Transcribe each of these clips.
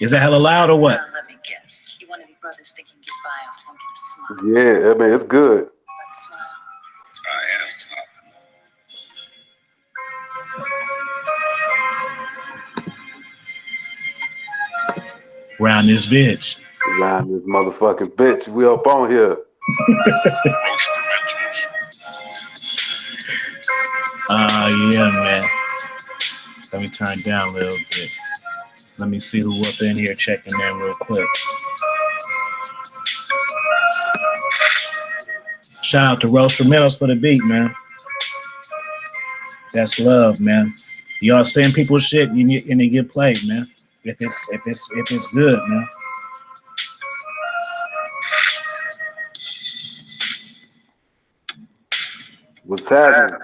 Is that hella loud or what? Let me guess. You one of these brothers think you can get by on one give a smile. Yeah, I mean, it's good. By the smile. I am smiling. Round this bitch. Around this motherfucking bitch, we up on here. Yeah, man. Let me turn it down a little bit. Let me see who up in here checking in real quick. Shout out to Roastrumentals for the beat, man. That's love, man. Y'all send people shit and it get played, man. If it's good, man. What's happening?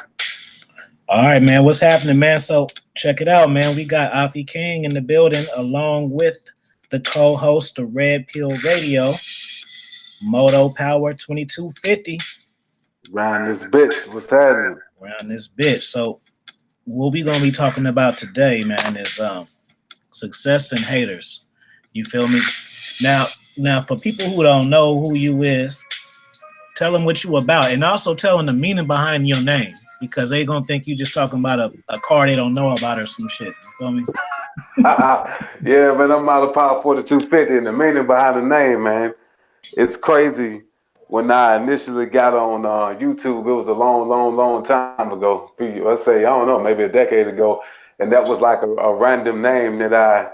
All right, man. What's happening, man? So check it out, man. We got Afi King in the building along with the co-host of Red Pill Radio, MOTTOPOWER2250. Round this bitch, what's happening? Around this bitch. So what we gonna be talking about today, man, is success and haters. You feel me? Now for people who don't know who you is, tell them what you about, and also tell them the meaning behind your name, because they gonna think you just talking about a car they don't know about or some shit. You feel me? Yeah, man, I'm MOTTOPOWER2250, and the meaning behind the name, man, it's crazy. When I initially got on YouTube, it was a long time ago. Let's say, I don't know, maybe a decade ago, and that was like a random name that I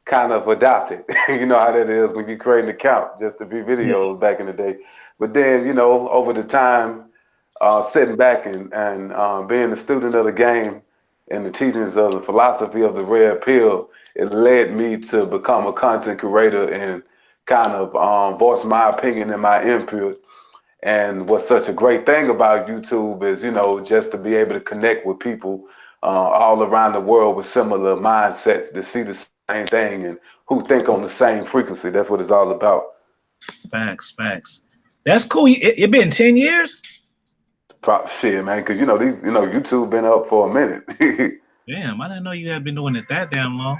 kind of adopted. You know how that is when you create an account just to be videos back in the day. But then, you know, over the time, sitting back and being a student of the game and the teachings of the philosophy of the Red Pill, it led me to become a content creator and kind of voice my opinion and my input. And what's such a great thing about YouTube is, you know, just to be able to connect with people all around the world with similar mindsets to see the same thing and who think on the same frequency. That's what it's all about. Facts. That's cool. It been 10 years? Shit, man, because you know YouTube been up for a minute. Damn, I didn't know you had been doing it that damn long.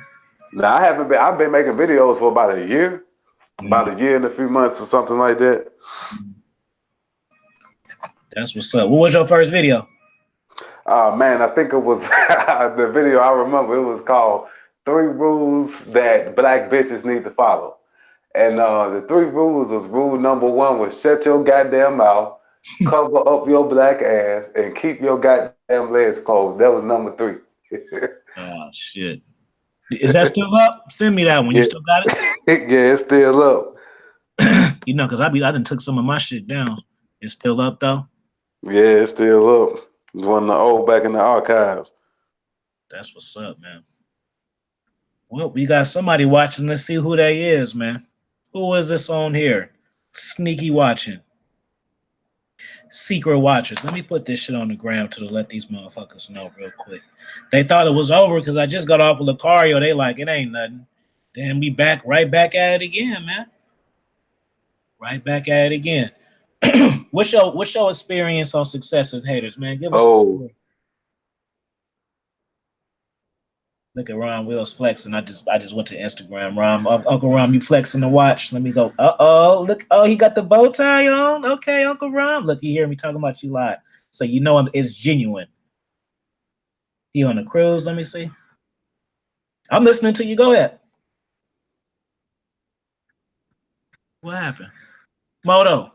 No, I haven't been. I've been making videos for about a year, about a year and a few months or something like that. That's what's up. What was your first video? Man, I think it was the video I remember. It was called 3 Rules That Black Bitches Need to Follow. And the 3 rules was rule number 1 was shut your goddamn mouth, cover up your black ass, and keep your goddamn legs closed. That was number 3. Oh shit. Is that still up? Send me that one. You still got it? Yeah, it's still up. You know, because I done took some of my shit down. It's still up though? Yeah, it's still up. It's one of the old back in the archives. That's what's up, man. Well, we got somebody watching. Let's see who they is, man. Who is this on here? Sneaky watching. Secret watchers. Let me put this shit on the ground to let these motherfuckers know real quick. They thought it was over because I just got off of Lucario. They like, it ain't nothing. Then we right back at it again, man. Right back at it again. What's your experience on success and haters, man? Give us. Look at Ron Wills flexing. I just went to Instagram. Uncle Ron, you flexing the watch? Let me go. Look. Oh, he got the bow tie on. Okay, Uncle Ron. Look, you hear me talking about you live, so you know it's genuine. He on a cruise. Let me see. I'm listening to you. Go ahead. What happened, Moto?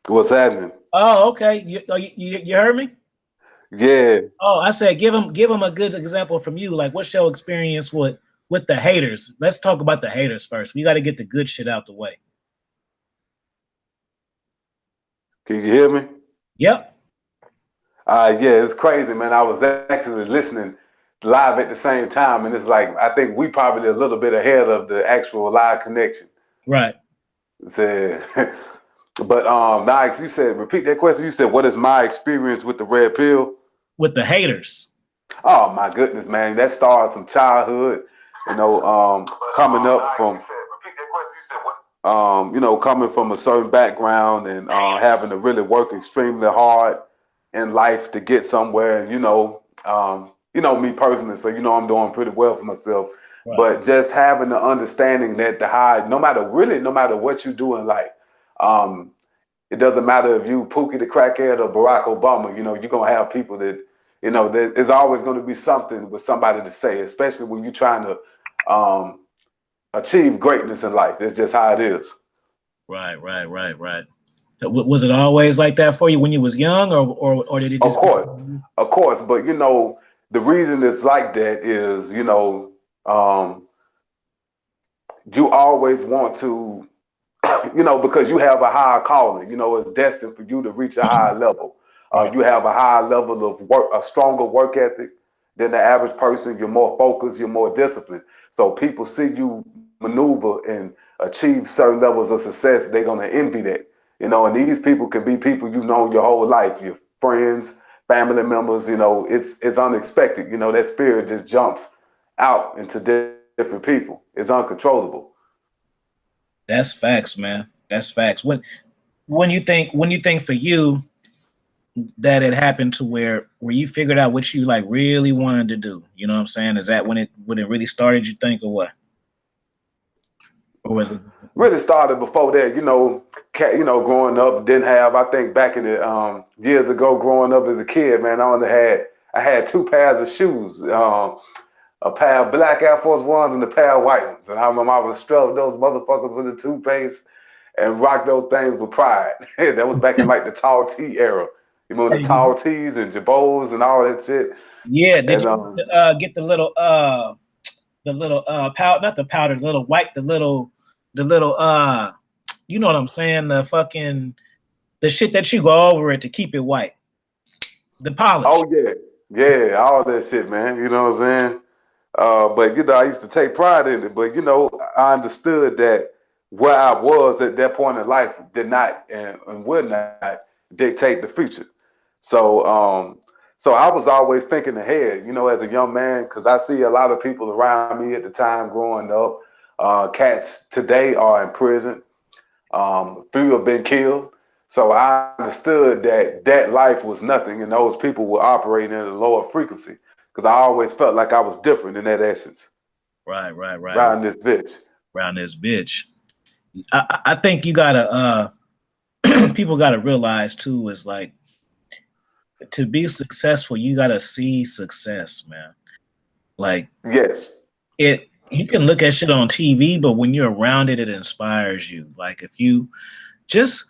What's happening? Oh, okay. You heard me? Yeah. Oh, I said give him a good example from you. Like, what's your experience with the haters? Let's talk about the haters first. We got to get the good shit out the way. Can you hear me? Yep. Yeah, it's crazy, man. I was actually listening live at the same time, and it's like I think we probably a little bit ahead of the actual live connection. Right. But Nix, you said, repeat that question. You said, what is my experience with the Red Pill? With the haters. Oh my goodness, man. That starts from childhood, you know, coming up from you know, coming from a certain background and having to really work extremely hard in life to get somewhere. And you know, me personally, so you know I'm doing pretty well for myself. Right. But just having the understanding that the high, no matter what you do in life, um, it doesn't matter if you Pookie the crackhead or Barack Obama, you're gonna have people that, there's always gonna be something with somebody to say, especially when you're trying to achieve greatness in life. It's just how it is. Right. Was it always like that for you when you was young, or did it Of just? course, but the reason it's like that is, you always want to, because you have a higher calling, it's destined for you to reach a higher level. Right. You have a higher level of work, a stronger work ethic than the average person. You're more focused, you're more disciplined. So people see you maneuver and achieve certain levels of success, they're gonna envy that. And these people can be people you've known your whole life, your friends, family members. It's unexpected. That spirit just jumps out into different people. It's uncontrollable. That's facts, man. That's facts. When you think for you that it happened to where you figured out what you like really wanted to do, you know what I'm saying? Is that when it really started, you think, or what? Or was it Really started before that. Growing up, didn't have. I think back in the years ago, growing up as a kid, man, I had two pairs of shoes. A pair of black Air Force Ones and a pair of white ones. And I remember I would stuff those motherfuckers with the toothpaste and rock those things with pride. That was back in like the tall tee era. You remember the tall tees and jabos and all that shit? Yeah, did And you get the little powder, not the powder, the little white, the little you know what I'm saying? The shit that you go over it to keep it white. The polish. oh yeah, all that shit, man. You know what I'm saying? But I used to take pride in it. But I understood that where I was at that point in life did not and would not dictate the future. So I was always thinking ahead, as a young man, because I see a lot of people around me at the time growing up. Cats today are in prison. Few have been killed. So I understood that life was nothing, and those people were operating at a lower frequency. Because I always felt like I was different in that essence. Right. Around this bitch. Around this bitch. I think you gotta people gotta realize too is like to be successful, you gotta see success, man. Like Yes. You can look at shit on TV, but when you're around it, it inspires you. Like if you just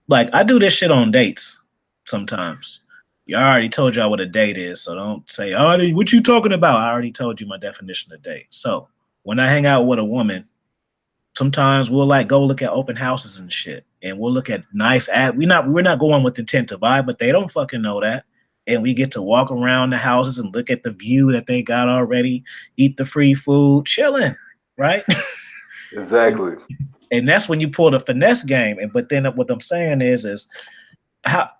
like I do this shit on dates sometimes. I already told y'all what a date is, so don't say, "Oh, what you talking about?" I already told you my definition of date. So when I hang out with a woman, sometimes we'll like go look at open houses and shit, and we'll look at nice ad. We're not going with intent to buy, but they don't fucking know that. And we get to walk around the houses and look at the view that they got already, eat the free food, chilling, right? Exactly. And that's when you pull the finesse game. But then what I'm saying is how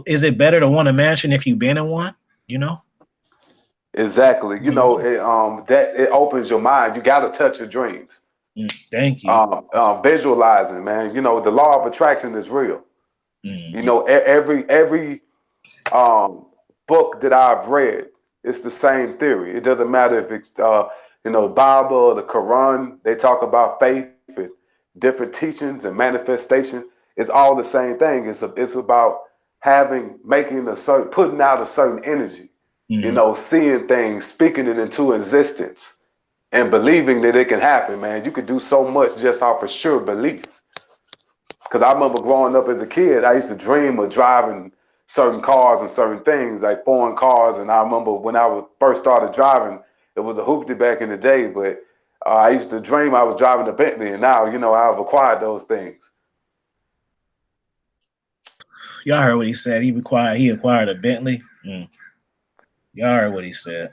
is it better to want a mansion if you've been in one? Exactly. That it opens your mind. You got to touch your dreams. Thank you. Visualizing, man. The law of attraction is real. Every book that I've read, it's the same theory. It doesn't matter if it's the Bible or the Quran. They talk about faith and different teachings and manifestation. It's all the same thing. It's about putting out a certain energy. Seeing things, speaking it into existence, and believing that it can happen. Man, you could do so much just off of sure belief. Because I remember growing up as a kid, I used to dream of driving certain cars and certain things, like foreign cars. And I remember when I first started driving, it was a hoopty back in the day, but I used to dream I was driving a Bentley, and now, I've acquired those things. Y'all heard what he said. He acquired a Bentley. Y'all heard what he said.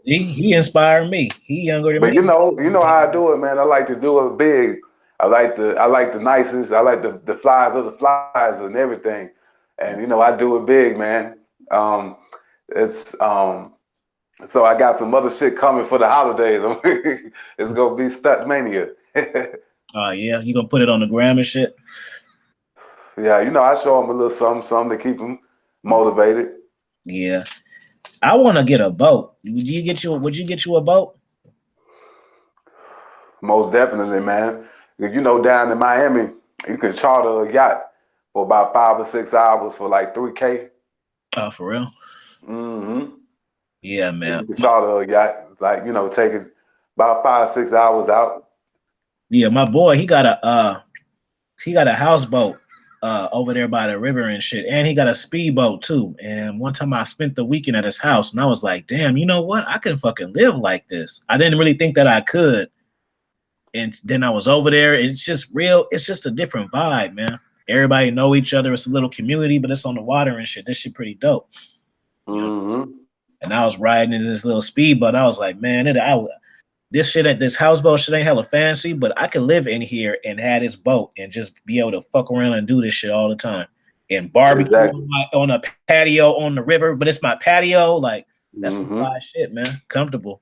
He inspired me. He younger than But me. you know how I do it, man. I like to do it big. I like the nicest. I like the flies of the flies and everything. And I do it big, man. So I got some other shit coming for the holidays. It's gonna be Stunt Mania. Oh yeah, you gonna put it on the gram and shit? Yeah, I show them a little something to keep them motivated. Yeah. I want to get a boat. Would you get you a boat? Most definitely, man. You know, down in Miami, you can charter a yacht for about 5 or 6 hours for like $3K. Oh, for real? Mm-hmm. Yeah, Yeah, man. you can charter a yacht. It's like, you know, take it about 5, 6 hours out. Yeah, my boy, he got a houseboat over there by the river and shit, and he got a speedboat too. And one time I spent the weekend at his house, and I was like, damn, you know what? I can fucking live like this. I didn't really think that I could. And then I was over there. It's just real. It's just a different vibe, man. Everybody know each other. It's a little community, but it's on the water and shit. This shit pretty dope. You know? Mm-hmm. And I was riding in this little speedboat. I was like, man, this shit at this houseboat shit ain't hella fancy, but I can live in here and have this boat and just be able to fuck around and do this shit all the time. And barbecue Exactly. on a patio on the river, but it's my patio. Like, that's some Mm-hmm. fly shit, man. Comfortable.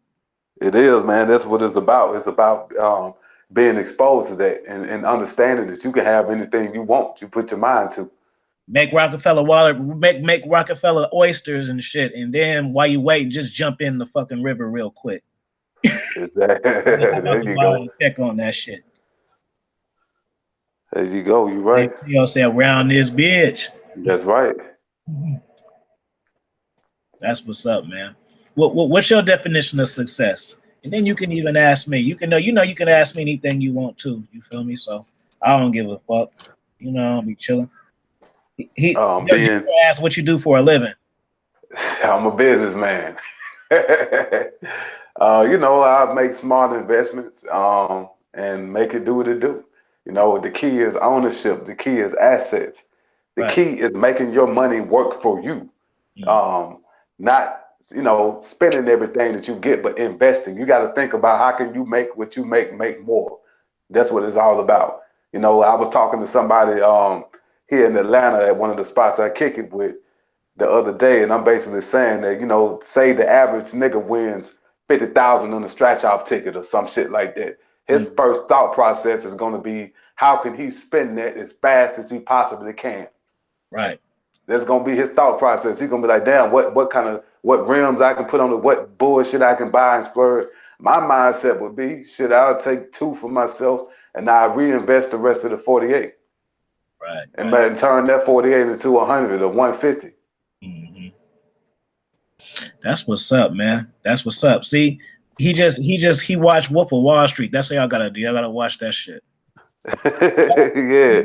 It is, man. That's what it's about. It's about being exposed to that and understanding that you can have anything you want. You put your mind to. Make Rockefeller water, make Rockefeller oysters and shit, and then while you wait, just jump in the fucking river real quick. There you go. Check on that shit. There you go. You're right. You know, say around this bitch. That's right. That's what's up, man. What's your definition of success? And then you can even ask me. You can ask me anything you want to. You feel me? So I don't give a fuck. You know, I'll be chilling. He ask what you do for a living. I'm a businessman. You know, I make smart investments and make it do what it do. You know, the key is ownership. The key is assets. The key is making your money work for you. Not, you know, spending everything that you get, but investing. You got to think about how can you make what you make more. That's what it's all about. You know, I was talking to somebody here in Atlanta at one of the spots I kick it with the other day, and I'm basically saying that, you know, say the average nigga wins 50,000 on a scratch-off ticket or some shit like that. His first thought process is going to be, how can he spend that as fast as he possibly can? Right. That's gonna be his thought process. He's gonna be like, damn, what rims I can put on it, what bullshit I can buy and splurge. My mindset would be, shit, I'll take 2 for myself and I reinvest the rest of the 48. Right. And turn that 48 into 100 or 150. Mm-hmm. That's what's up, man. That's what's up. See, he watched Wolf of Wall Street. That's what y'all gotta do. Y'all gotta watch that shit. Yeah,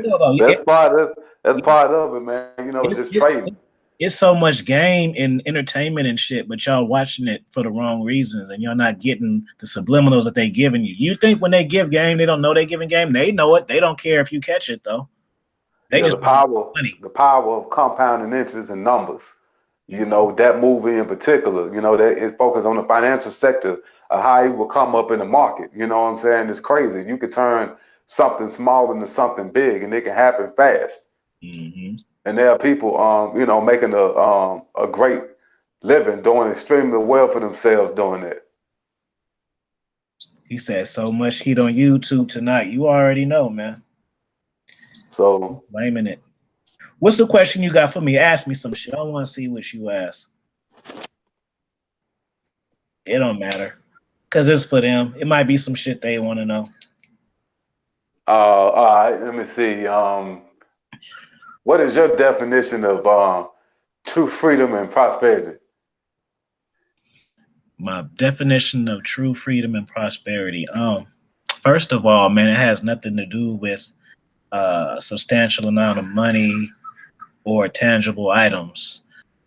that's part of it, man. You know, just trading. It's so much game and entertainment and shit, but y'all watching it for the wrong reasons, and y'all not getting the subliminals that they giving you. You think when they give game, they don't know they giving game? They know it. They don't care if you catch it though. They just the power of compounding interest and numbers. You know, that movie in particular, you know, that is focused on the financial sector of how it will come up in the market. You know what I'm saying? It's crazy. You could turn something small into something big, and it can happen fast. Mm-hmm. And there are people, you know, making a great living, doing extremely well for themselves doing that. He said so much heat on YouTube tonight. You already know, man. So blaming it. What's the question you got for me? Ask me some shit. I want to see what you ask. It don't matter, cause it's for them. It might be some shit they want to know. All right, let me see. What is your definition of true freedom and prosperity? My definition of true freedom and prosperity. First of all, man, it has nothing to do with a substantial amount of money or tangible items.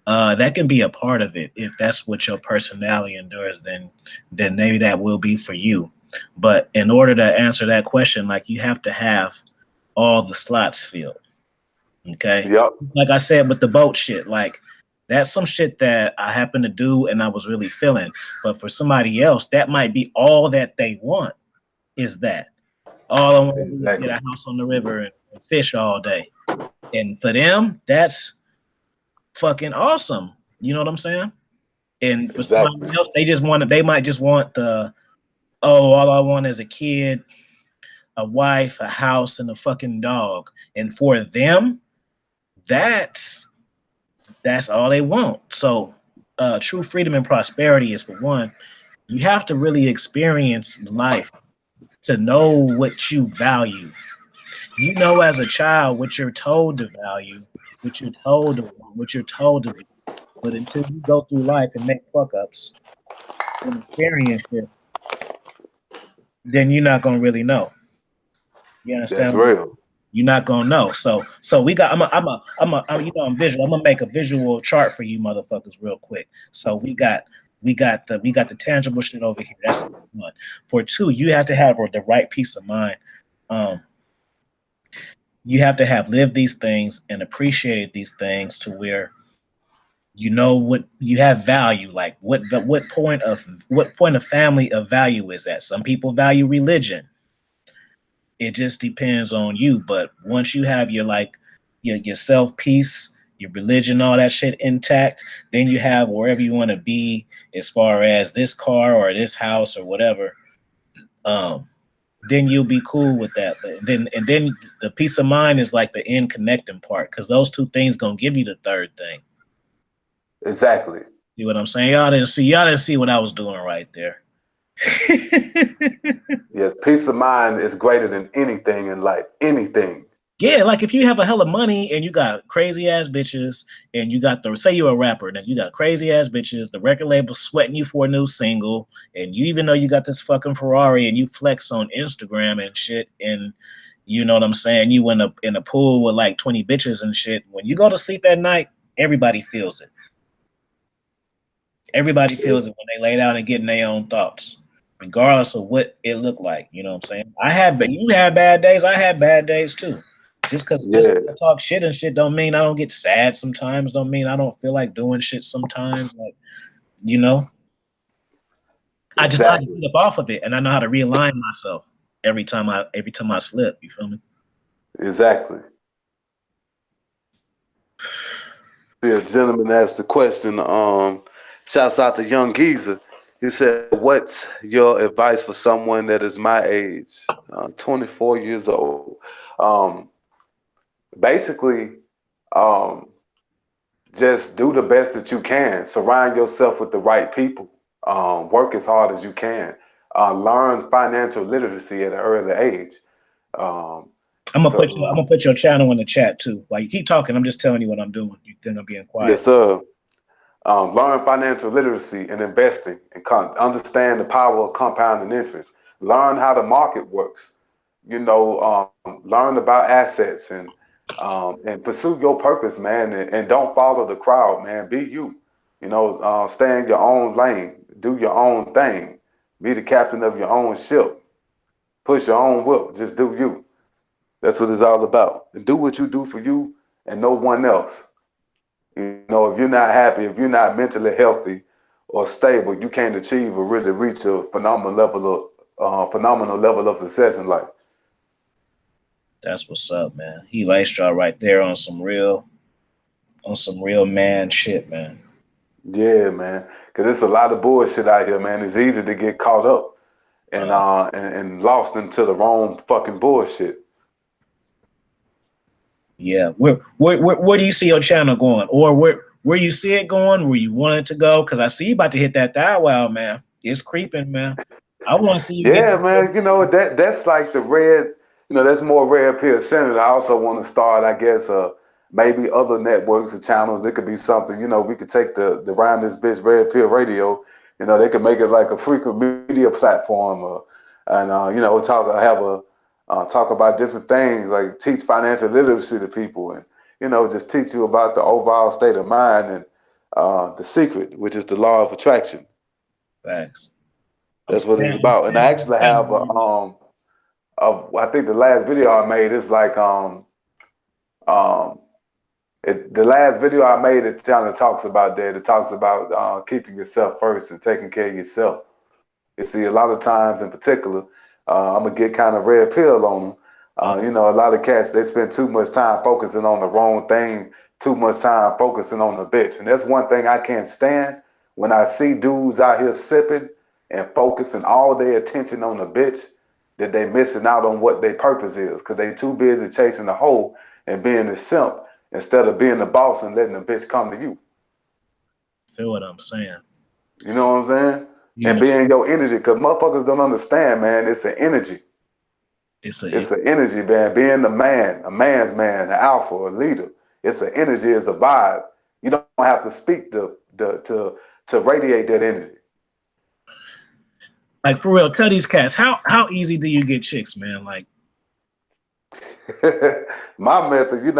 That can be a part of it. If that's what your personality endures, then maybe that will be for you. But in order to answer that question, like, you have to have all the slots filled. Okay. Yep. Like I said with the boat shit, like, that's some shit that I happen to do and I was really feeling. But for somebody else, that might be all that they want. Is that all I want to do is get a house on the river and fish all day. And for them, that's fucking awesome. You know what I'm saying? And for somebody else, they might just want all I want is a kid, a wife, a house, and a fucking dog. And for them, that's all they want. So true freedom and prosperity is, for one, you have to really experience life to know what you value. You know, as a child, what you're told to value, what you're told to want, what you're told to do. But until you go through life and make fuck ups and experience it, then you're not gonna really know. You That's understand? real. You're not gonna know. So we got. I'm you know, I'm visual. I'm gonna make a visual chart for you, motherfuckers, real quick. So we got the tangible shit over here. That's one. For two, you have to have the right peace of mind. Um, you have to have lived these things and appreciated these things to where you know what you have value. Like what point of family of value is that? Some people value religion. It just depends on you. But once you have your self peace, your religion, all that shit intact, then you have wherever you want to be as far as this car or this house or whatever. Then you'll be cool with that. But then the peace of mind is like the end connecting part, because those two things gonna give you the third thing. Exactly. See what I'm saying? Y'all didn't see what I was doing right there. Yes, peace of mind is greater than anything in life. Anything. Yeah, like if you have a hell of money and you got crazy ass bitches and you got say you're a rapper and you got crazy ass bitches, the record label sweating you for a new single, and you even know you got this fucking Ferrari and you flex on Instagram and shit, and you know what I'm saying, you in a pool with like 20 bitches and shit. When you go to sleep at night, everybody feels it. Everybody feels it when they lay down and get in their own thoughts, regardless of what it looked like. You know what I'm saying? You had bad days. I had bad days too. Just because Yeah, I talk shit and shit don't mean I don't get sad sometimes. Don't mean I don't feel like doing shit sometimes. Like, you know, I just know how to exactly. get up off of it, and I know how to realign myself every time I slip. You feel me? Exactly. The gentleman asked the question, shouts out to Young Geezer. He said, what's your advice for someone that is my age, 24 years old? Um, basically, um, just do the best that you can. Surround yourself with the right people. Work as hard as you can. Learn financial literacy at an early age. Um, I'm so, gonna put your channel in the chat too. Like, you keep talking, I'm just telling you what I'm doing. You think I'm being quiet? yes, sir. Learn financial literacy and investing, and understand the power of compounding interest. Learn how the market works. Learn about assets, and pursue your purpose, man. And don't follow the crowd, man. Be you. Stay in your own lane. Do your own thing. Be the captain of your own ship. Push your own whip. Just do you. That's what it's all about. And do what you do for you and no one else. If you're not happy, if you're not mentally healthy or stable, you can't achieve or really reach a phenomenal level of success in life. That's what's up, man. He laced y'all right there on some real man shit, man. Yeah, man. Because there's a lot of bullshit out here, man. It's easy to get caught up and lost into the wrong fucking bullshit. Yeah. Where do you see your channel going? Or where you see it going, where you want it to go? Because I see you about to hit that thou wow, man. It's creeping, man. I want to see you get Yeah, man. That's like the red. That's more red pill centered. I also want to start, I guess, maybe other networks or channels. It could be something. We could take the round this bitch red pill radio. They could make it like a frequent media platform, and talk about different things, like teach financial literacy to people, and just teach you about the overall state of mind and the secret, which is the law of attraction. facts. I'm That's what it's about. And I actually have I think the last video I made is like um the last video I made, it kind of talks about that. It talks about keeping yourself first and taking care of yourself. You see, a lot of times in particular, I'm gonna get kind of red pill on them. A lot of cats, they spend too much time focusing on the wrong thing, too much time focusing on the bitch. And that's one thing I can't stand, when I see dudes out here sipping and focusing all their attention on the bitch, that they missing out on what their purpose is, because they too busy chasing the hoe and being the simp instead of being the boss and letting the bitch come to you. Feel what I'm saying? You know what I'm saying? You And know, being your energy, because motherfuckers don't understand, man. It's an energy. it's It's an energy, man. Being the man, a man's man, an alpha, a leader. It's an energy, it's a vibe. You don't have to speak to radiate that energy. like for real. Tell these cats how easy do you get chicks, man? Like My method, we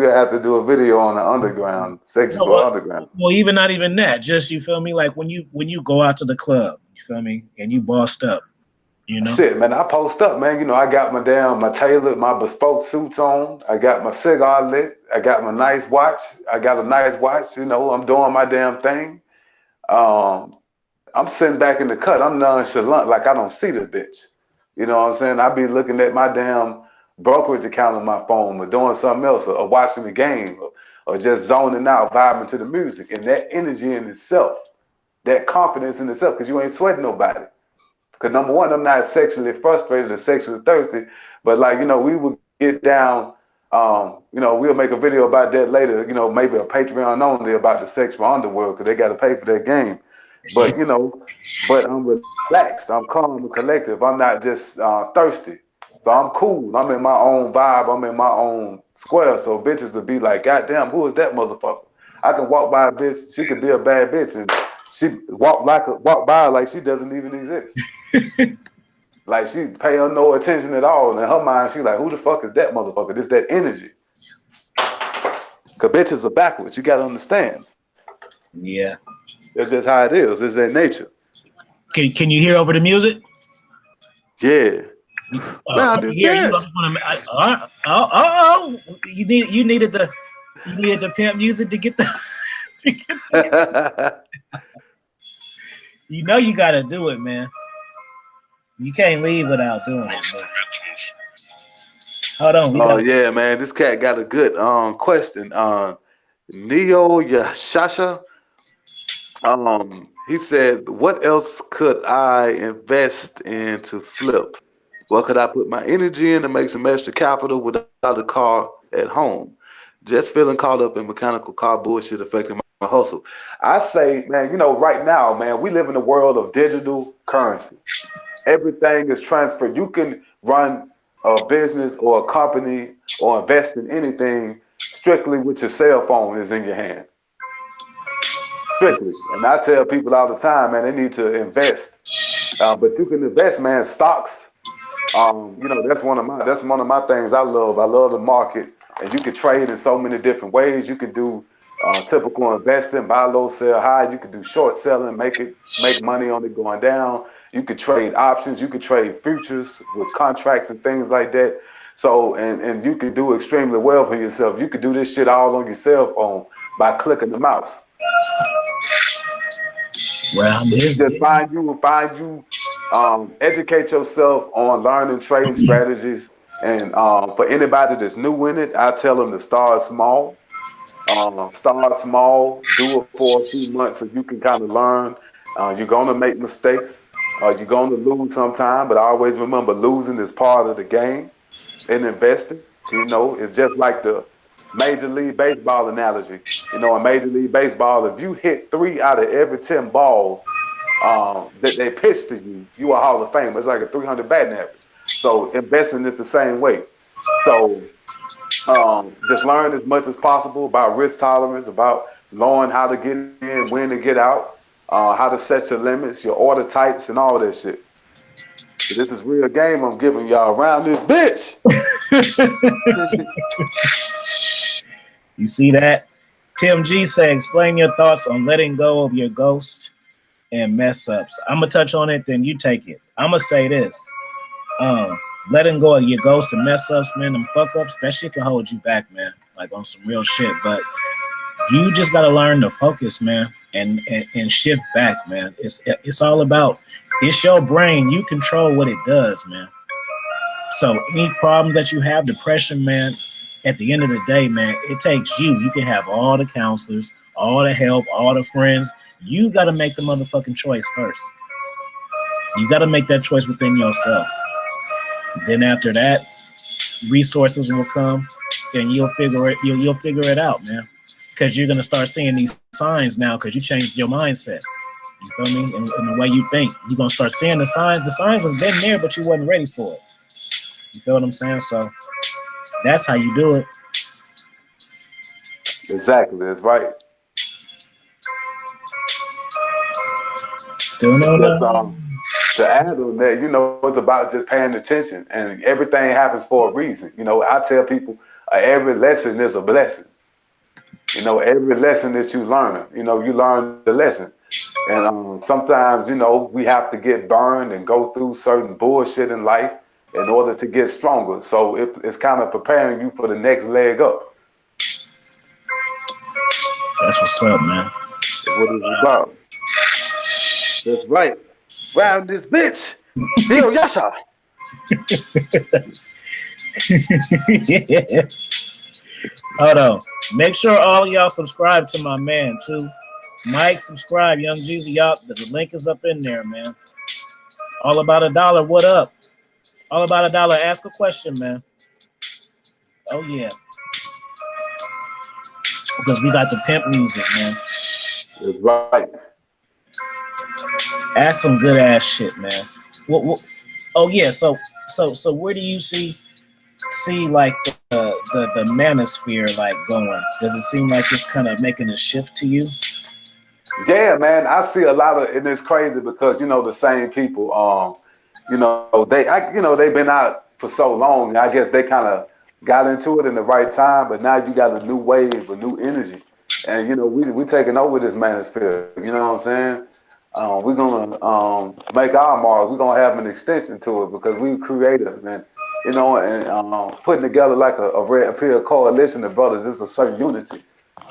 have to do a video on the underground, sexual underground. well, even not even that. Just you feel me? Like when you go out to the club, you feel me, and you bossed up, you know. Shit, man, I post up, man. You know, I got my tailored, my bespoke suits on. I got my cigar lit. I got my nice watch. I got a nice watch. You know, I'm doing my damn thing. I'm sitting back in the cut. I'm nonchalant, like I don't see the bitch. You know what I'm saying? I be looking at my damn brokerage account on my phone, or doing something else, or watching the game, or just zoning out, vibing to the music. And that energy in itself, that confidence in itself, because you ain't sweating nobody. Because number one, I'm not sexually frustrated or sexually thirsty, but like, we would get down, we'll make a video about that later, maybe a Patreon only about the sexual underworld, because they got to pay for that game. But, but I'm relaxed, I'm calm and collective. I'm not just thirsty. So I'm cool. I'm in my own vibe. I'm in my own square. So bitches would be like, God damn, who is that motherfucker? I can walk by a bitch. She could be a bad bitch, and she walk by her like she doesn't even exist. Like she pay her no attention at all. And in her mind, she like, who the fuck is that motherfucker? This that energy. Cause bitches are backwards. You gotta understand. Yeah. That's just how it is. It's that nature. Can you hear over the music? Yeah. You needed the pimp music to get the. You know you gotta do it, man. You can't leave without doing it, man. Hold on. Oh yeah, man. This cat got a good question. Neo Yashasha. He said, what else could I invest in to flip? What could I put my energy in to make some extra capital without a car at home? Just feeling caught up in mechanical car bullshit affecting my hustle. I say, man, right now, man, we live in a world of digital currency. Everything is transferred. You can run a business or a company or invest in anything strictly with your cell phone is in your hand. Strictly. And I tell people all the time, man, they need to invest. But you can invest, man, stocks. That's one of my things I love. I love the market, and you can trade in so many different ways. You can do typical investing, buy low, sell high. You can do short selling, make money on it going down. You could trade options. You could trade futures with contracts and things like that. So, and you can do extremely well for yourself. You could do this shit all on your cell phone by clicking the mouse. Well, just find you, educate yourself on learning trading strategies. And for anybody that's new in it, I tell them to start small. Start small, do it for a few months so you can kind of learn. You're going to make mistakes. You're going to lose sometime, but always remember losing is part of the game in investing. It's just like the Major League Baseball analogy. In Major League Baseball, if you hit 3 out of every 10 balls that they pitch to you, you are Hall of Fame. It's like a 300 batting average. So investing is the same way. So just learn as much as possible about risk tolerance, about knowing how to get in, when to get out, how to set your limits, your order types, and all that shit. So this is real game I'm giving y'all around this bitch. You see that? Tim G say, explain your thoughts on letting go of your ghost and mess ups. I'm gonna touch on it, then you take it. I'm gonna say this. Letting go of your ghost and mess ups, man, them fuck ups, that shit can hold you back, man. Like on some real shit. But you just gotta learn to focus, man, and shift back, man. It's all about, it's your brain. You control what it does, man. So any problems that you have, depression, man, at the end of the day, man, it takes you. You can have all the counselors, all the help, all the friends. You got to make the motherfucking choice first. You got to make that choice within yourself. Then after that, resources will come, and you'll figure it out, man. Because you're gonna start seeing these signs now because you changed your mindset. You feel me? And the way you think, you're gonna start seeing the signs. The signs has been there, but you wasn't ready for it. You feel what I'm saying? So that's how you do it. Exactly, that's right. That's To add on that, you know, it's about just paying attention, and everything happens for a reason. You know, I tell people every lesson is a blessing. You know, every lesson that you learn, you know, you learn the lesson. And sometimes, you know, we have to get burned and go through certain bullshit in life in order to get stronger. So it's kind of preparing you for the next leg up. That's what's up, man. That's what it's about. That's right. Round this bitch. Yo, Yasha. Yeah. Hold on. Make sure all y'all subscribe to my man too. Mike, subscribe. Young Jeezy, y'all. The link is up in there, man. All about $1. What up? All about $1. Ask a question, man. Oh yeah. Because we got the pimp music, man. That's right. Ask some good ass shit, man. What? Oh yeah. So where do you see like the manosphere like going? Does it seem like it's kind of making a shift to you? Yeah, man. I see a lot of, and it's crazy because, you know, the same people, you know, they've been out for so long. I guess they kind of got into it in the right time, but now you got a new wave, a new energy, and you know, we taking over this manosphere. You know what I'm saying? We're gonna make our mark. We're gonna have an extension to it because we creative, man. You know, and putting together like a red pill coalition of brothers. This is a certain unity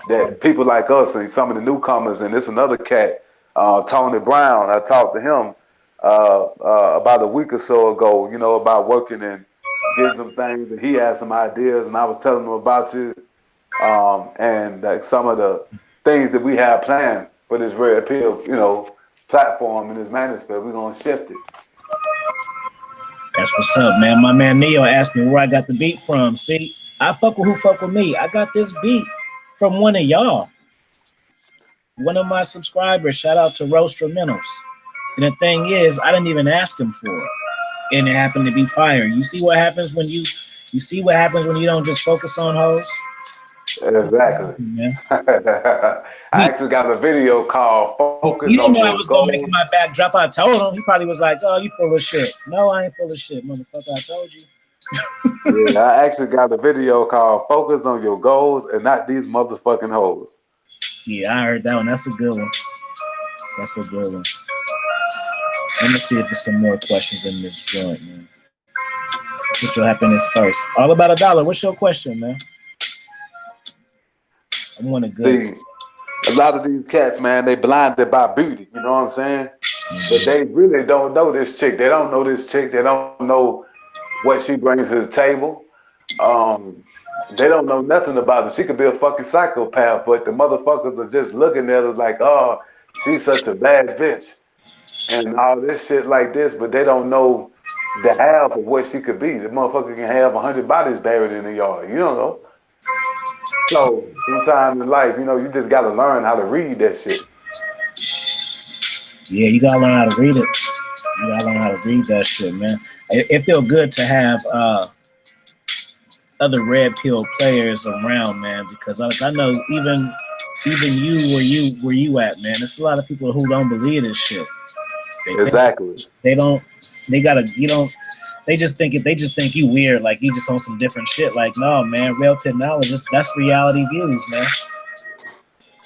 that people like us and some of the newcomers, and this another cat, Tony Brown. I talked to him about a week or so ago. You know, about working and getting some things, and he had some ideas, and I was telling him about you, and like some of the things that we have planned for this red pill, you know, platform in this manosphere. We're gonna shift it. That's what's up, man. My man Neo asked me where I got the beat from. See, I fuck with who fuck with me. I got this beat from one of y'all. One of my subscribers. Shout out to Roastrumentals. And the thing is, I didn't even ask him for it. And it happened to be fire. You see what happens when you see what happens when you don't just focus on hoes? Exactly. Yeah. I actually got a video called Focus You didn't on know I Your was gonna make Goals. my backdrop. I told him. He probably was like, "Oh, you full of shit." No, I ain't full of shit, motherfucker. I told you. Yeah, I actually got a video called Focus on Your Goals and Not These Motherfucking Hoes. Yeah, I heard that one. That's a good one. That's a good one. Let me see if there's some more questions in this joint, man. Put your happiness first. All about $1. What's your question, man? I want a good. See, a lot of these cats, man, they blinded by beauty. You know what I'm saying? But they really don't know this chick. They don't know this chick. They don't know what she brings to the table. They don't know nothing about her. She could be a fucking psychopath, but the motherfuckers are just looking at her like, oh, she's such a bad bitch. And all this shit like this, but they don't know the half of what she could be. The motherfucker can have 100 bodies buried in the yard. You don't know. So sometime in life, you know, you just gotta learn how to read that shit. Yeah, you gotta learn how to read it. You gotta learn how to read that shit, man. It feels good to have other red pill players around, man, because I know even you where you at, man. There's a lot of people who don't believe this shit. Exactly. They just think you weird, like you just on some different shit. Like, no, man, real technology, that's reality views, man.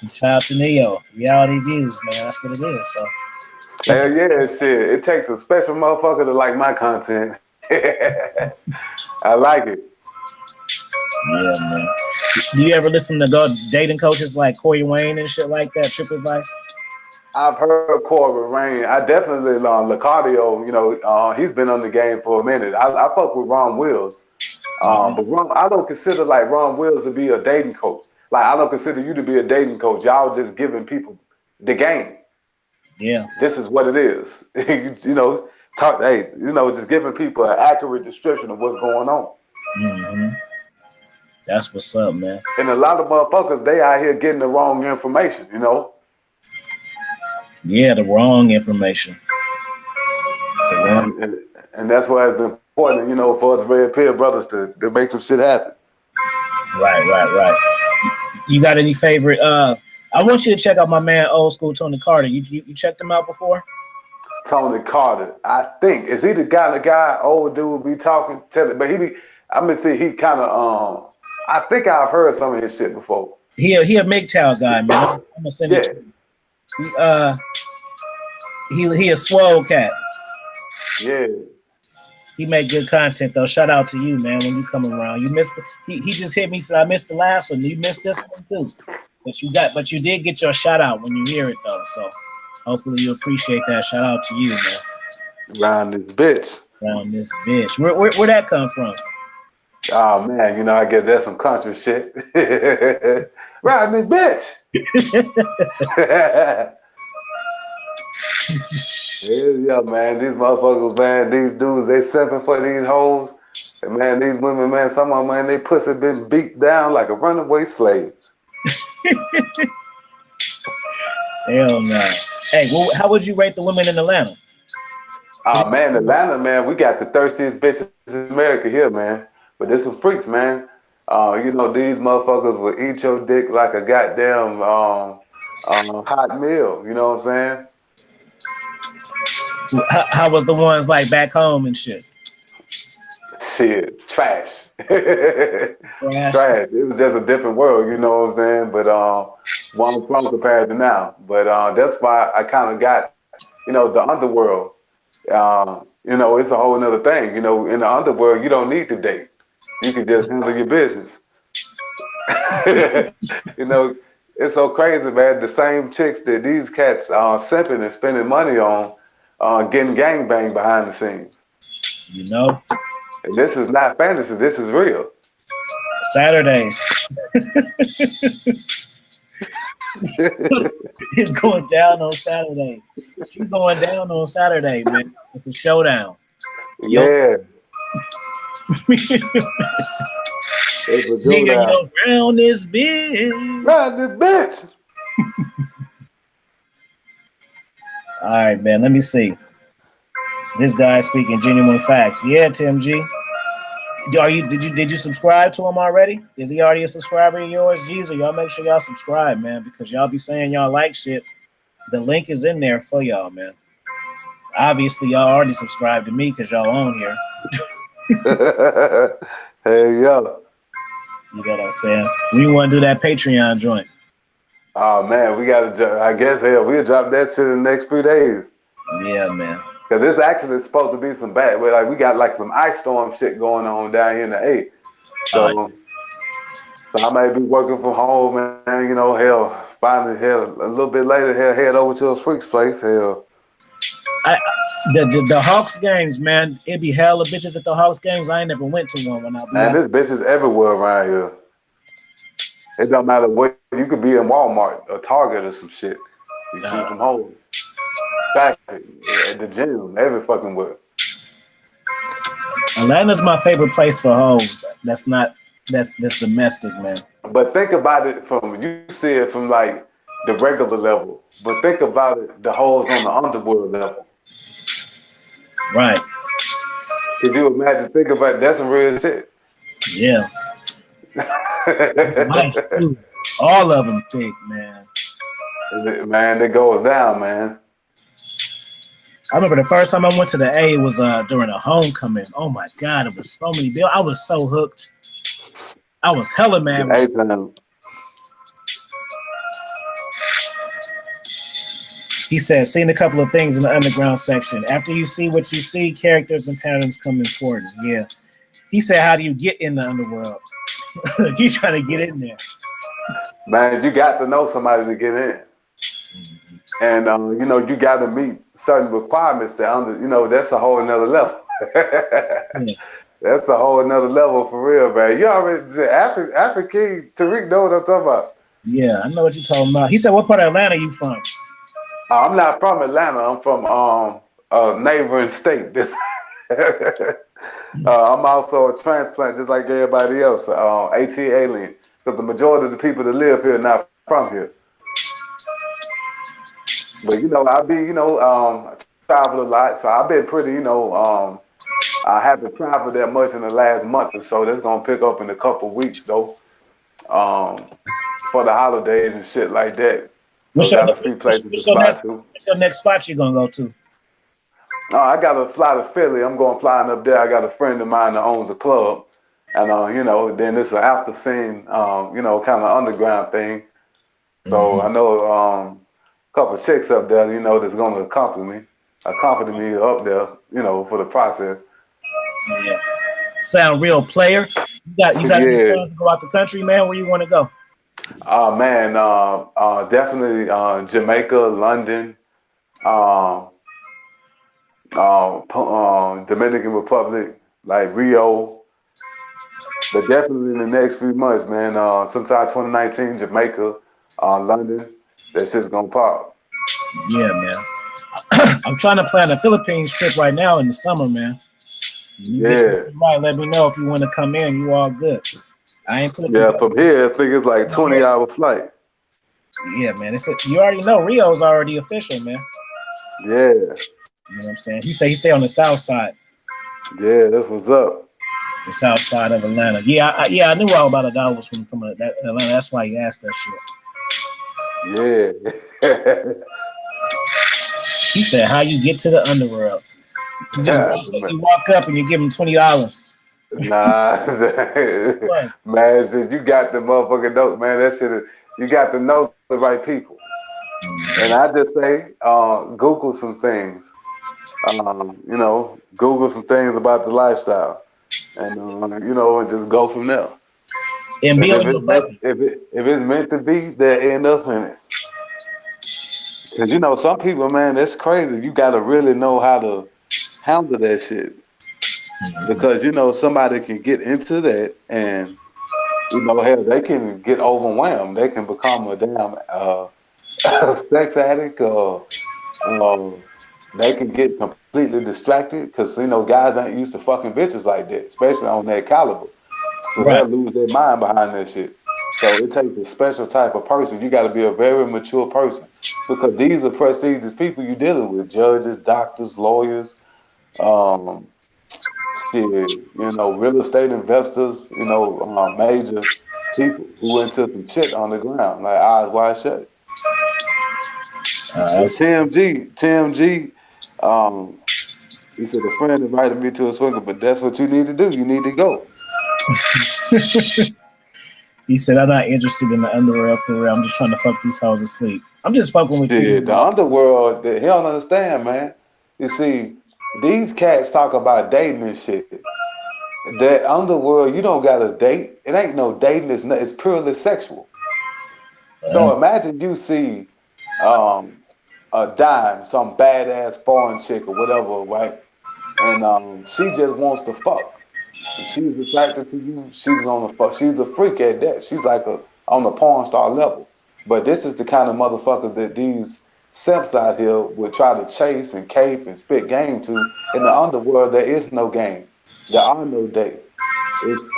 And shout out to Neo. Reality views, man. That's what it is. So Hell yeah, shit. It takes a special motherfucker to like my content. I like it. yeah, man. Do you ever listen to go dating coaches like Corey Wayne and shit like that? Trip advice? I've heard Corbin Rain. I definitely Licardio, you know, he's been on the game for a minute. I fuck with Ron Wills. But I don't consider like Ron Wills to be a dating coach. Like I don't consider you to be a dating coach. Y'all just giving people the game. Yeah. This is what it is. You know, just giving people an accurate description of what's going on. Mm-hmm. That's what's up, man. And a lot of motherfuckers, they out here getting the wrong information, you know? Yeah, the wrong information. And that's why it's important, you know, for us Red Pill brothers to make some shit happen. Right. You got any favorite? I want you to check out my man, Old School Tony Carter. You checked him out before? Tony Carter, I think, is he the guy old dude be talking, but he be, I'm gonna say he kind of, I think I've heard some of his shit before. He a MGTOW guy, man. I'm gonna send it to you. He a swole cat. Yeah. He make good content though. Shout out to you, man. When you come around, you missed. He just hit me. Said I missed the last one. You missed this one too. But you did get your shout out when you hear it though. So hopefully you appreciate that. Shout out to you, man. Around this bitch. Around this bitch. Where that come from? Oh man, you know, I guess that's some country shit. Around this bitch. Yeah, man, these motherfuckers, man, these dudes, they simping for these hoes. And man, these women, man, some of them, man, they pussy been beat down like a runaway slaves. Hell no. Hey, well, how would you rate the women in Atlanta? Oh man, Atlanta, man, we got the thirstiest bitches in America here, man. But there's some freaks, man. You know, these motherfuckers will eat your dick like a goddamn hot meal. You know what I'm saying? How was the ones like back home and shit? Shit, trash. Trash. It was just a different world, you know what I'm saying? But one from compared to now. But that's why I kind of got, you know, the underworld. You know, it's a whole nother thing. You know, in the underworld, you don't need to date. You can just handle your business. You know, it's so crazy, man. The same chicks that these cats are simping and spending money on, getting gangbanged behind the scenes. You know? And this is not fantasy. This is real. Saturdays. It's going down on Saturday. She's going down on Saturday, man. It's a showdown. Yeah. Nigga, around this bitch. Around this bitch. All right, man. Let me see. This guy speaking genuine facts. Yeah, Tim G. Did you subscribe to him already? Is he already a subscriber of yours, G's? Or y'all make sure y'all subscribe, man, because y'all be saying y'all like shit. The link is in there for y'all, man. Obviously, y'all already subscribed to me because y'all on here. Hey, yo. You know what I'm saying? We want to do that Patreon joint. Oh, man, we got to, I guess, hell, we'll drop that shit in the next few days. Yeah, man. Because this actually is supposed to be some bad, like we got like some ice storm shit going on down here in the A. So I may be working from home, man, you know, hell, finally, hell, a little bit later, hell, head over to a freak's place, hell. The Hawks games, man, it be hella bitches at the Hawks games. I ain't never went to one when I be Man, this bitch is everywhere around here. It don't matter what, you could be in Walmart or Target or some shit. You see some hoes. Back at the gym, every fucking where. Atlanta's my favorite place for hoes. That's domestic, man. But think about it from, you see it from like the regular level, but think about it, the hoes on the underworld level. Right. Could you imagine, think about it, that's some real shit. Yeah. Nice, too. All of them thick, man. Man, it goes down, man. I remember the first time I went to the A was during a homecoming. Oh my God, it was so many bills. I was so hooked. I was hella mad. He said, seen a couple of things in the underground section. After you see what you see, characters and patterns come important. Yeah. He said, how do you get in the underworld? You trying to get in there. Man, you got to know somebody to get in. And, you know, you got to meet certain requirements that, you know, that's a whole nother level. That's a whole nother level for real, man. You already said, after King, Tariq know what I'm talking about. Yeah, I know what you're talking about. He said, what part of Atlanta you from? I'm not from Atlanta. I'm from a neighboring state. I'm also a transplant, just like everybody else. AT alien, because the majority of the people that live here are not from here. But I be travel a lot, so I've been pretty I haven't traveled that much in the last month or so. That's gonna pick up in a couple weeks though. Um, for the holidays and shit like that. So What's your, got a few places to what's your fly next to. what's your next spot you gonna go to? I got to fly to Philly. I'm going flying up there. I got a friend of mine that owns a club, and then it's an after scene, kind of underground thing. So I know a couple of chicks up there, that's going to accompany me up there, for the process. Yeah. Sound real player. You got any Yeah. plans to go out the country, man? Where you want to go? Man, definitely Jamaica, London, um, Dominican Republic, like Rio. But definitely in the next few months, man. Sometime 2019, Jamaica, London. That shit's gonna pop. Yeah, man. I'm trying to plan a Philippines trip right now in the summer, man. You get Yeah. right. Let me know if you want to come in. You all good. I ain't put Yeah, together. from here, I think it's like 20-hour flight. Yeah, man. You already know Rio's already official, man. Yeah. You know what I'm saying? He said he stay on the south side. Yeah, that's what's up. The south side of Atlanta. Yeah, I knew all about $1 was from that Atlanta. That's why he asked that shit. Yeah. He said, "How you get to the underworld? You walk up and you give him $20." Nah, man, shit, you got the motherfucking note, man. That shit is, you got to know the right people. And I just say, Google some things. Google some things about the lifestyle, and and just go from there. And be on your bucket. If it's meant to be, they'll end up in it. Because some people, man, that's crazy. You got to really know how to handle that shit. Because somebody can get into that, and hell, they can get overwhelmed. They can become a damn sex addict, or they can get completely distracted because guys ain't used to fucking bitches like that, especially on that caliber. So Right. they'll lose their mind behind that shit. So it takes a special type of person. You got to be a very mature person because these are prestigious people you're dealing with: judges, doctors, lawyers, real estate investors. Major people who into some shit on the ground, like eyes wide shut. But TMG, he said a friend invited me to a swinger, but that's what you need to do. You need to go. He said, "I'm not interested in the underworld for real. I'm just trying to fuck these hoes asleep. I'm just fucking with you." The underworld, he don't understand, man. You see, these cats talk about dating and shit. That underworld, you don't got a date. It ain't no dating. It's purely sexual. So imagine you see a dime, some badass foreign chick or whatever, right? And she just wants to fuck. If she's attracted to you, she's gonna fuck. She's a freak at that. She's like on the porn star level. But this is the kind of motherfuckers that these simps out here would try to chase and cape and spit game to. In the underworld, there is no game. There are no dates.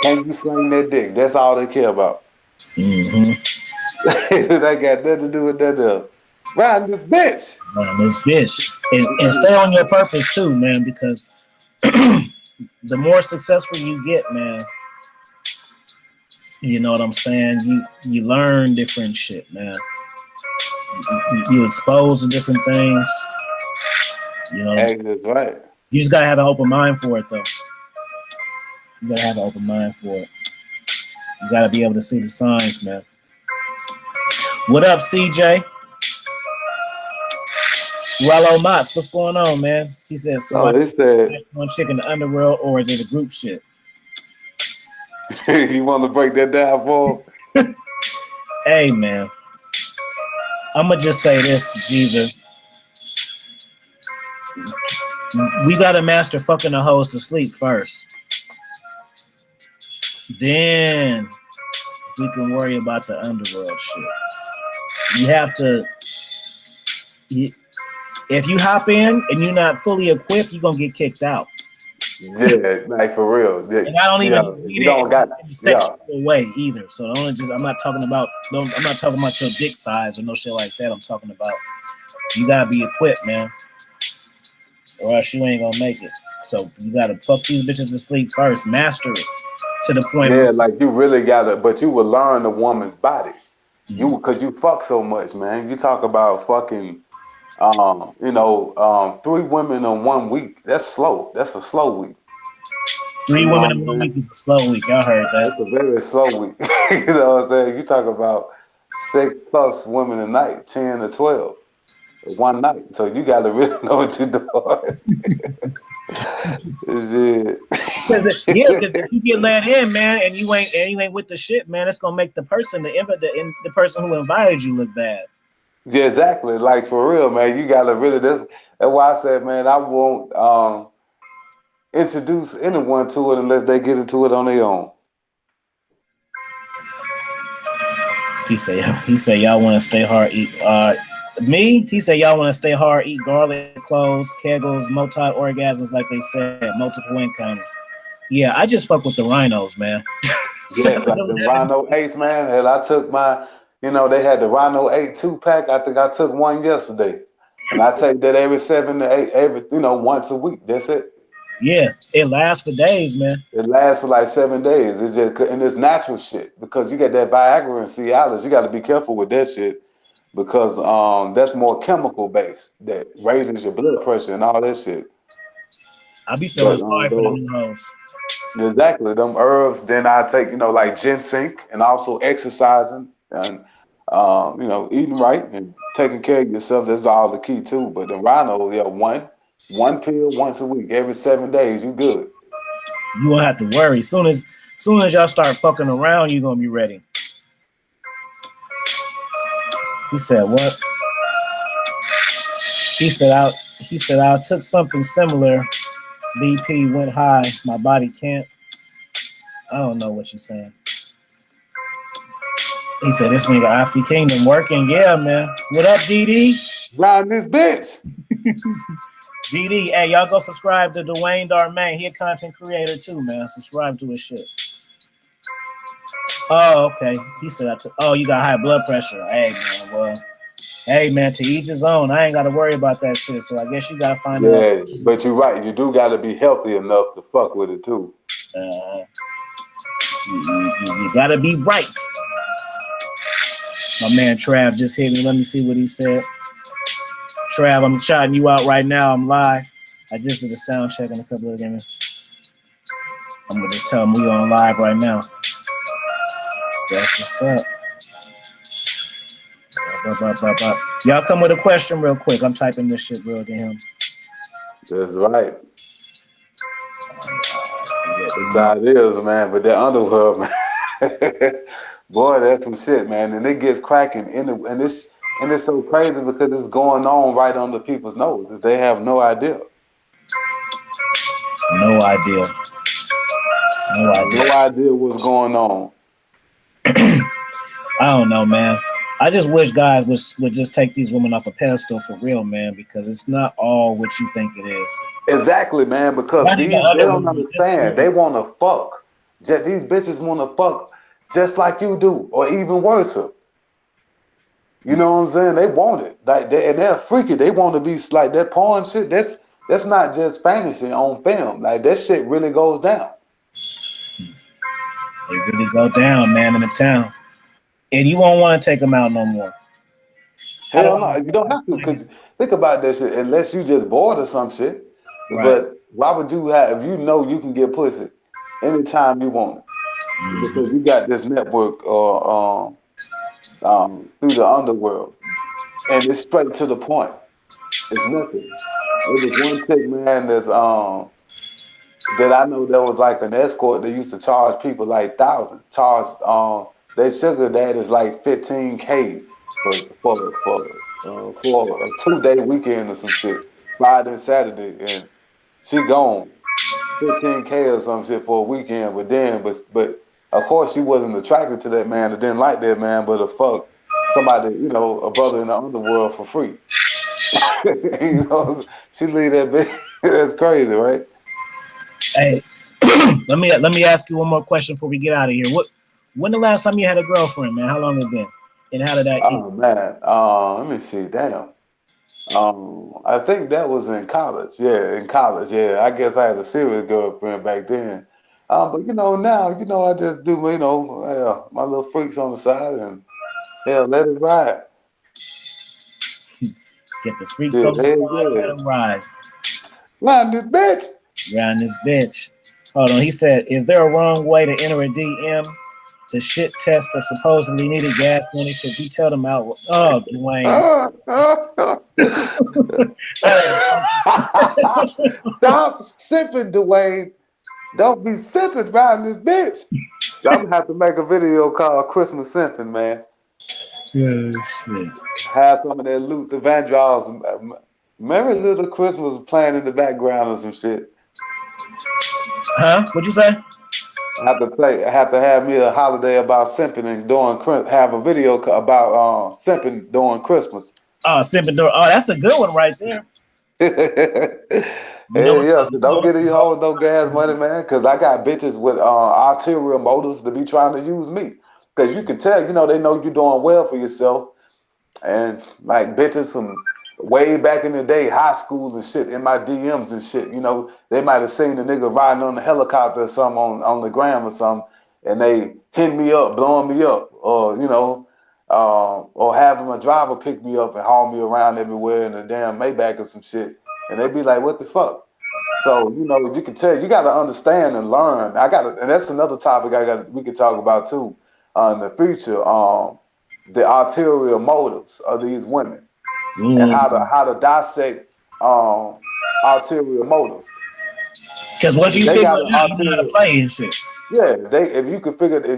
Can you sling that dick? That's all they care about. That got nothing to do with that. Riding this bitch. And stay on your purpose too, man, because the more successful you get, man, you know what I'm saying? You learn different shit, man. You expose to different things. You know what I'm saying? That's right. You just gotta have an open mind for it, though. You gotta have an open mind for it. You gotta be able to see the signs, man. What up, CJ? Rollo Motts, what's going on, man? He said, he said, one chick in the underworld, or is it a group shit? You want to break that down for him? Hey, man. I'm going to just say this, Jesus. We got to master fucking the hoes to sleep first. Then we can worry about the underworld shit. You have to... If you hop in and you're not fully equipped, you're going to get kicked out. Yeah, like for real. Yeah, And I don't even mean you it don't got in a sexual way either. So I'm not talking about your dick size or no shit like that. I'm talking about you gotta be equipped, man, or else you ain't gonna make it. So you gotta fuck these bitches to sleep first, master it to the point Yeah, where like you really gotta, but you will learn the woman's body. Cause you fuck so much, man. You talk about fucking, 3 women in 1 week. That's slow. That's a slow week. 3 women in What I'm 1 week saying? is a slow week. Y'all heard that? That's a very slow week. You know what I'm saying? You talk about 6+ women a night, 10 to 12 one night. So you gotta really know what you're doing. Because Shit. if you get let in, man, and you ain't with the shit, man, it's gonna make the person who invited you look bad. Yeah, exactly. Like for real, man. You gotta really. That's why I said, man, I won't introduce anyone to it unless they get into it on their own. He said y'all want to stay hard, eat. He said y'all want to stay hard, eat garlic cloves, kegels, multi-orgasms, like they said, multiple encounters. Yeah, I just fuck with the rhinos, man. Yes, like the Rhino 8s, man. Hell, I took my, they had the Rhino 8 2-pack. I think I took one yesterday. And I take that every 7 to 8, once a week. That's it. Yeah, it lasts for days, man. It lasts for like 7 days. It's just, and it's natural shit because you got that Viagra and Cialis. You got to be careful with that shit because that's more chemical based that raises your blood pressure and all that shit. I be feeling But sorry for them hoes. exactly, them herbs. Then I take, like ginseng and also exercising and, eating right and taking care of yourself. That's all the key too. But the Rhino, yeah, one pill once a week, every 7 days, you good. You won't have to worry. Soon as y'all start fucking around, you're gonna be ready. He said what? He said I took something similar. BP went high. My body can't. I don't know what you're saying. He said this nigga Afi Kingdom working. Yeah, man. What up, DD? Riding this bitch. DD, hey, y'all go subscribe to Dwayne Darmain. He a content creator too, man. Subscribe to his shit. Oh, okay. He said, you got high blood pressure. Hey, man, well, hey, man, to each his own. I ain't got to worry about that shit. So I guess you got to find out. Yeah, but you're right. You do got to be healthy enough to fuck with it too. You got to be right. My man Trav just hit me. Let me see what he said. Trav, I'm shouting you out right now. I'm live. I just did a sound check in a couple of games. I'm going to just tell him we on live right now. That's what's up. Y'all come with a question real quick. I'm typing this shit real to him. That's right. That's how it is, man. But that underworld, man. Boy, that's some shit, man. And it gets cracking. And it's so crazy because it's going on right under people's noses. They have no idea. No idea What's going on. I don't know, man. I just wish guys would just take these women off a pedestal for real, man, because it's not all what you think it is. Exactly, man, because they don't understand. They want to fuck. These bitches want to fuck just like you do, or even worse. You know what I'm saying? They want it. And they're freaky. They want to be like that porn shit. That's not just fantasy on film. Like that shit really goes down. They really go down, man, in the town. And you won't want to take them out no more. Hell no, you don't have to, because think about that shit, unless you just bored or some shit. Right. But why would you have, if you know you can get pussy anytime you want it? Because you got this network through the underworld, and it's straight to the point. It's nothing. There was one chick, man, that I know that was like an escort. They used to charge people like thousands. Their sugar dad is like $15K for a 2-day weekend or some shit, Friday and Saturday, and she gone $15K or some shit for a weekend. But of course she wasn't attracted to that man, or didn't like that man, but to fuck somebody, a brother in the underworld for free. She leave that bitch. That's crazy, right? Hey, let me ask you one more question before we get out of here. When the last time you had a girlfriend, man? How long it been? And how did that end? Oh man, let me see. Damn. I think that was in college. Yeah, in college. Yeah, I guess I had a serious girlfriend back then. But now, I just do, my little freaks on the side and let it ride. Get the freaks Yeah, on the hell side, let yeah. them ride. Ride this bitch. Round this bitch. Hold on. He said, "Is there a wrong way to enter a DM? The shit test of supposedly needed gas money. Should we tell them out?" Oh, Dwayne. Stop sipping, Dwayne. Don't be sipping around this bitch. I'm gonna have to make a video called Christmas Simping, man. Yeah, shit. Have some of that Luther Vandross, Merry Little Christmas playing in the background or some shit. Huh? What'd you say? I have to have me a holiday about simping and have a video about simping during Christmas. Oh, Simping Door. Oh, that's a good one right there. You know Hey, what's yeah, up? so don't get these hoes no gas money, man, because I got bitches with ulterior motives to be trying to use me. Because you can tell, they know you're doing well for yourself. And like bitches from way back in the day, high school and shit, in my DMs and shit, they might have seen the nigga riding on the helicopter or something on the gram or something, and they hit me up, blowing me up, or having a driver pick me up and haul me around everywhere in a damn Maybach or some shit, and they be like, "What the fuck?" So you can tell, you got to understand and learn. And that's another topic we could talk about too, in the future. The ulterior motives of these women and how to dissect ulterior motives. Because once you They figure got it an out, you know how to ulterior. play and shit. Yeah, if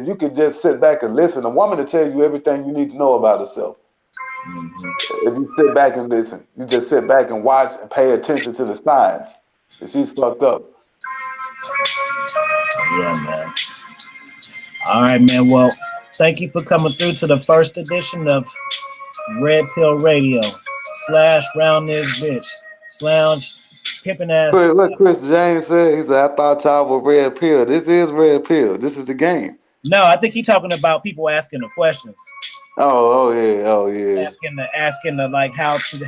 you could just sit back and listen, a woman to tell you everything you need to know about herself. If you sit back and listen, you just sit back and watch and pay attention to the signs. If she's fucked up. Yeah, man. All right, man. Well, thank you for coming through to the first edition of Red Pill Radio / Round This Bitch / Pimpin' Ass. What Chris James said, he said, "I thought y'all were Red Pill. This is Red Pill. This is the game." No, I think he's talking about people asking the questions. Oh yeah. Asking the like how to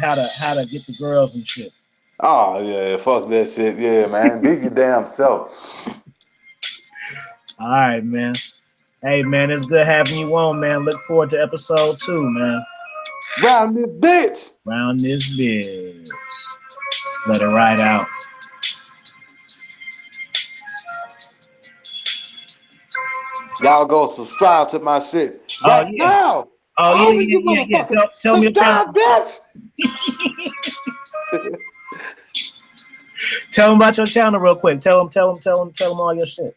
get the girls and shit. Oh yeah, fuck that shit. Yeah, man. Be your damn self. All right, man. Hey, man, it's good having you on, man. Look forward to episode 2, man. Round this bitch. Round this bitch. Let it ride out. Y'all go subscribe to my shit right now. Oh All yeah, of you yeah. motherfuckers, Tell me your channel. bitch. Tell them about your channel real quick. Tell them all your shit.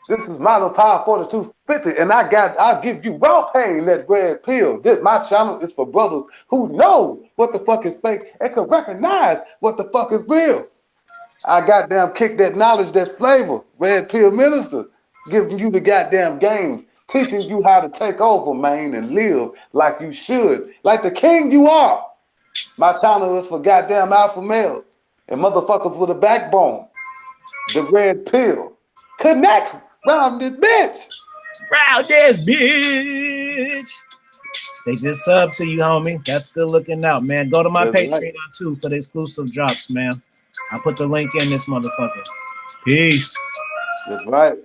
This is MOTTOPOWER2250, and I'll give you raw pain, that red pill. My channel is for brothers who know what the fuck is fake and can recognize what the fuck is real. I goddamn kick that knowledge, that flavor. Red Pill Minister, giving you the goddamn games, teaching you how to take over, man, and live like you should, like the king you are. My channel is for goddamn alpha males and motherfuckers with a backbone. The Red Pill. Connect round this bitch. Round this bitch. They just sub to you, homie. That's good looking out, man. Go to my Patreon too for the exclusive drops, man. I put the link in this motherfucker. Peace. That's right.